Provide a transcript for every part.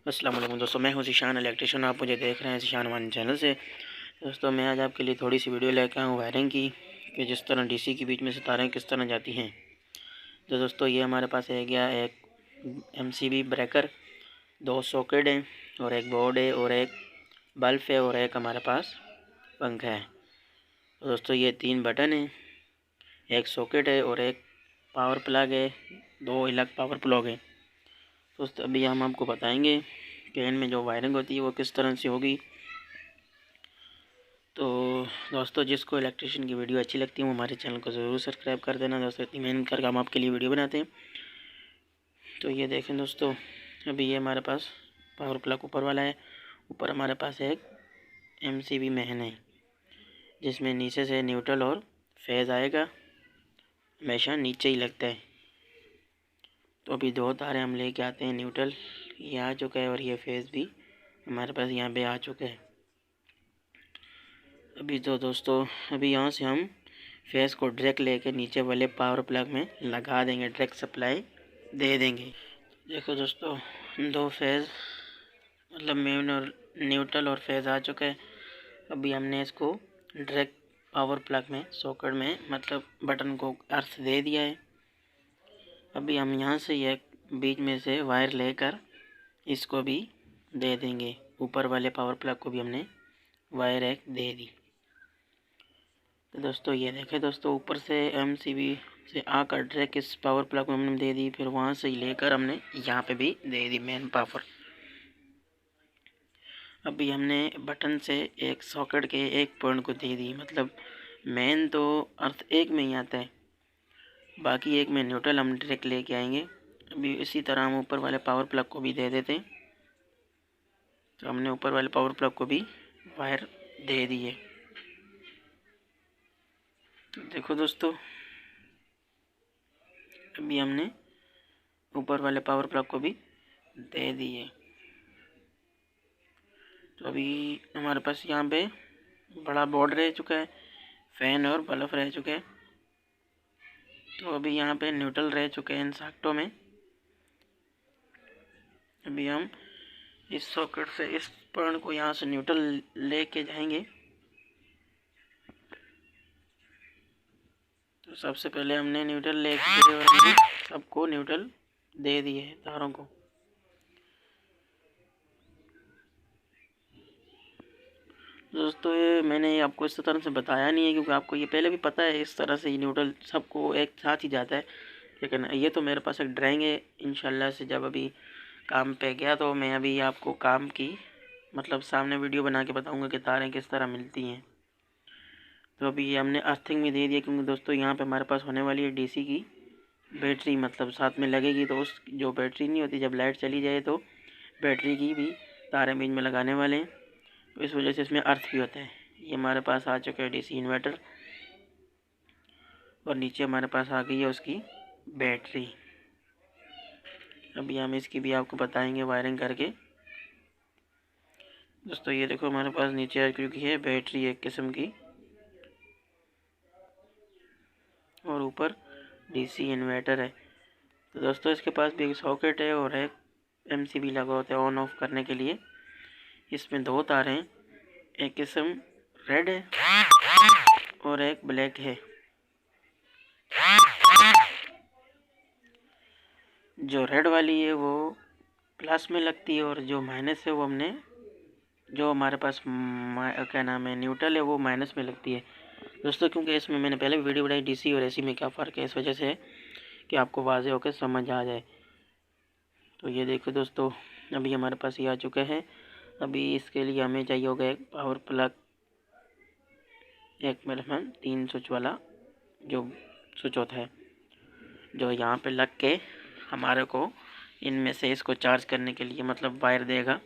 अस्सलाम वालेकुम दोस्तों, मैं हूं ज़ीशान इलेक्ट्रिशियन। आप मुझे देख रहे हैं ज़ीशान वन चैनल से। दोस्तों, मैं आज आपके लिए थोड़ी सी वीडियो लेकर आया हूँ वायरिंग की, कि जिस तरह डीसी के बीच में से तारें किस तरह जाती हैं। तो दोस्तों, ये हमारे पास है गया एक एमसीबी ब्रेकर, 2 सॉकेट हैं और एक बोर्ड है और एक बल्ब है और एक हमारे पास पंखा है। तो दोस्तों, ये 3 बटन हैं, एक सॉकेट है और एक पावर प्लग है, 2 अलग पावर प्लग है। दोस्तों, अभी हम आपको बताएंगे कि इनमें जो वायरिंग होती है वो किस तरह से होगी। तो दोस्तों, जिसको इलेक्ट्रिशियन की वीडियो अच्छी लगती है वो हमारे चैनल को ज़रूर सब्सक्राइब कर देना। दोस्तों, इतनी मेहनत करके हम आपके लिए वीडियो बनाते हैं। तो ये देखें दोस्तों, अभी ये हमारे पास पावर प्लग ऊपर वाला है। ऊपर हमारे पास एक एमसीबी मैन है, जिसमें नीचे से न्यूट्रल और फेज़ आएगा, हमेशा नीचे ही लगता है। तो अभी 2 तारे हम लेके आते हैं। न्यूट्रल ये आ चुका है और ये फेज़ भी हमारे पास यहाँ पे आ चुका है। अभी तो दोस्तों, अभी यहाँ से हम फेस को डायरेक्ट लेके नीचे वाले पावर प्लग में लगा देंगे, डायरेक्ट सप्लाई दे देंगे। देखो दोस्तों, 2 फेज़ मतलब मेन और न्यूट्रल और फेज़ आ चुका है। अभी हमने इसको डायरेक्ट पावर प्लग में सॉकेट में मतलब बटन को अर्थ दे दिया है। अभी हम यहाँ से ये बीच में से वायर लेकर इसको भी दे देंगे। ऊपर वाले पावर प्लग को भी हमने वायर एक दे दी। तो दोस्तों, ये देखें दोस्तों, ऊपर से एमसीबी से आकर डायरेक्ट इस पावर प्लग में हमने दे दी, फिर वहाँ से ही लेकर हमने यहाँ पे भी दे दी मेन पावर। अभी हमने बटन से एक सॉकेट के एक पॉइंट को दे दी, मतलब मेन तो अर्थ एक में ही आता है, बाकी एक में न्यूट्रल हम डायरेक्ट लेके आएंगे। अभी इसी तरह हम ऊपर वाले पावर प्लग को भी दे देते हैं। तो हमने ऊपर वाले पावर प्लग को भी वायर दे दी है। तो देखो दोस्तों, अभी हमने ऊपर वाले पावर प्लग को भी दे दिए। तो अभी हमारे पास यहाँ पे बड़ा बोर्ड रह चुका है, फैन और बल्ब रह चुके हैं। तो अभी यहाँ पे न्यूट्रल रह चुके हैं इन सॉकेटों में। अभी हम इस सॉकेट से इस पॉइंट को यहाँ से न्यूट्रल लेके जाएंगे। तो सबसे पहले हमने न्यूट्रल लेके और हमने सबको न्यूट्रल दे दिए है तारों को। दोस्तों, ये मैंने आपको इस तरह से बताया नहीं है, क्योंकि आपको ये पहले भी पता है इस तरह से ये न्यूट्रल सबको एक साथ ही जाता है। लेकिन ये तो मेरे पास एक ड्राइंग है, इंशाल्लाह से जब अभी काम पे गया तो मैं अभी आपको काम की मतलब सामने वीडियो बना के बताऊंगा कि तारें किस तरह मिलती हैं। तो अभी ये हमने अर्थिंग में दे दिया, क्योंकि दोस्तों यहाँ पे हमारे पास होने वाली है डीसी की बैटरी, मतलब साथ में लगेगी। तो उस जो बैटरी नहीं होती, जब लाइट चली जाए तो बैटरी की भी तारें बीच में लगाने वाले हैं। तो इस वजह से इसमें अर्थ भी होता है। ये हमारे पास आ चुका है डीसी इन्वर्टर और नीचे हमारे पास आ गई है उसकी बैटरी। अभी हम इसकी भी आपको बताएंगे वायरिंग करके। दोस्तों, ये देखो, हमारे पास नीचे आ चुकी है बैटरी एक किस्म की, और ऊपर डीसी इन्वर्टर है। तो दोस्तों, इसके पास भी एक सॉकेट है और एक एमसीबी लगा होता है ऑन ऑफ करने के लिए। इसमें 2 तार हैं, एक किस्म रेड है और एक ब्लैक है। जो रेड वाली है वो प्लस में लगती है और जो माइनस है वो हमने जो हमारे पास क्या नाम है न्यूट्रल है वो माइनस में लगती है। दोस्तों, क्योंकि इसमें मैंने पहले भी वीडियो बनाई डीसी और एसी में क्या फ़र्क है, इस वजह से कि आपको वाज़े होकर समझ आ जाए। तो ये देखो दोस्तों, अभी हमारे पास ये आ चुका है। अभी इसके लिए हमें चाहिए होगा एक पावर प्लग, एक मतलब 3 स्विच वाला जो स्विच होता है, जो यहाँ पे लग के हमारे को इनमें से इसको चार्ज करने के लिए मतलब वायर देगा,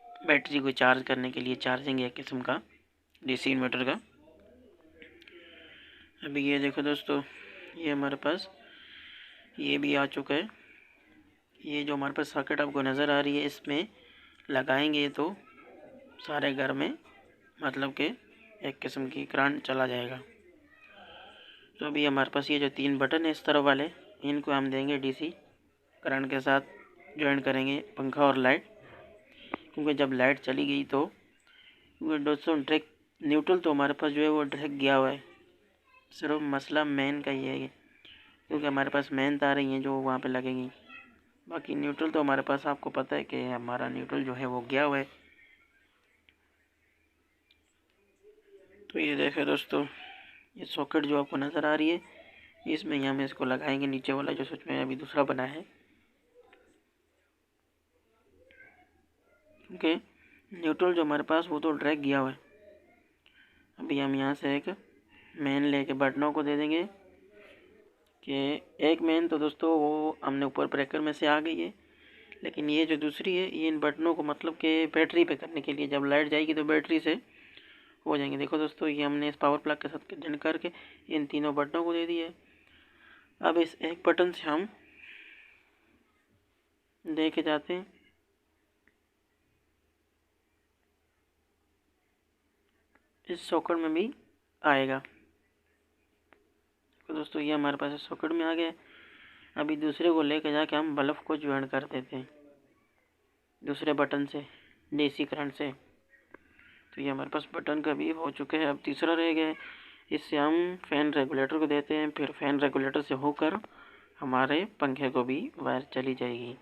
बैटरी को चार्ज करने के लिए चार्जिंग एक किस्म का डीसी इन्वर्टर का। अभी ये देखो दोस्तों, ये हमारे पास ये भी आ चुका है। ये जो हमारे पास सॉकेट आपको नज़र आ रही है, इसमें लगाएंगे तो सारे घर में मतलब कि एक किस्म की करंट चला जाएगा। तो अभी हमारे पास ये जो 3 बटन है इस तरफ वाले, इनको हम देंगे डीसी करंट के साथ ज्वाइन करेंगे पंखा और लाइट, क्योंकि जब लाइट चली गई तो क्योंकि दोस्तों डायरेक्ट न्यूट्रल तो हमारे पास जो है वो डायरेक्ट गया हुआ है। सिर्फ मसला मेन का ही है क्योंकि हमारे पास मेन तारें हैं जो वहाँ पे लगेंगी, बाकी न्यूट्रल तो हमारे पास आपको पता है कि हमारा न्यूट्रल जो है वो गया हुआ है। तो ये देखें दोस्तों, ये सॉकेट जो आपको नज़र आ रही है, इसमें ही हम इसको लगाएंगे, नीचे वाला जो स्विच में अभी दूसरा बना है, क्योंकि न्यूट्रल जो हमारे पास वो तो डायरेक्ट गया हुआ है। अभी हम यहाँ से एक मेन लेके बटनों को दे देंगे कि एक मेन तो दोस्तों वो हमने ऊपर ब्रेकर में से आ गई है, लेकिन ये जो दूसरी है ये इन बटनों को मतलब कि बैटरी पे करने के लिए, जब लाइट जाएगी तो बैटरी से हो जाएंगे। देखो दोस्तों, ये हमने इस पावर प्लग के साथ कनेक्ट करके इन तीनों बटनों को दे दिया है। अब इस एक बटन से हम देखे जाते हैं, इस सॉकेट में भी आएगा। तो दोस्तों ये हमारे पास सॉकेट में आ गया। अभी दूसरे को लेके जाके हम बल्ब को ज्वाइन कर देते हैं दूसरे बटन से, डीसी करंट से। तो ये हमारे पास बटन का भी हो चुका है। अब तीसरा रह गया है, इससे हम फैन रेगुलेटर को देते हैं, फिर फैन रेगुलेटर से होकर हमारे पंखे को भी वायर चली जाएगी।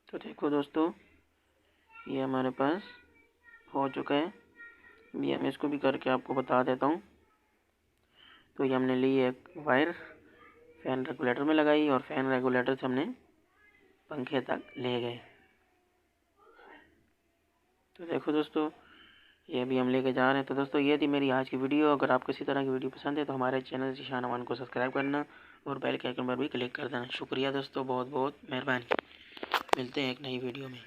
तो देखो दोस्तों, ये हमारे पास हो चुका है। ये मैं इसको भी करके आपको बता देता हूँ। तो ये हमने ली एक वायर, फैन रेगुलेटर में लगाई और फैन रेगुलेटर से हमने पंखे तक ले गए। तो देखो दोस्तों, ये भी हम लेके जा रहे हैं। तो दोस्तों ये थी मेरी आज की वीडियो। अगर आपको इसी तरह की वीडियो पसंद है तो हमारे चैनल ज़ीशान अमान को सब्सक्राइब करना और बेल के आइकन पर भी क्लिक कर देना। शुक्रिया दोस्तों, बहुत बहुत मेहरबानी। मिलते हैं एक नई वीडियो में।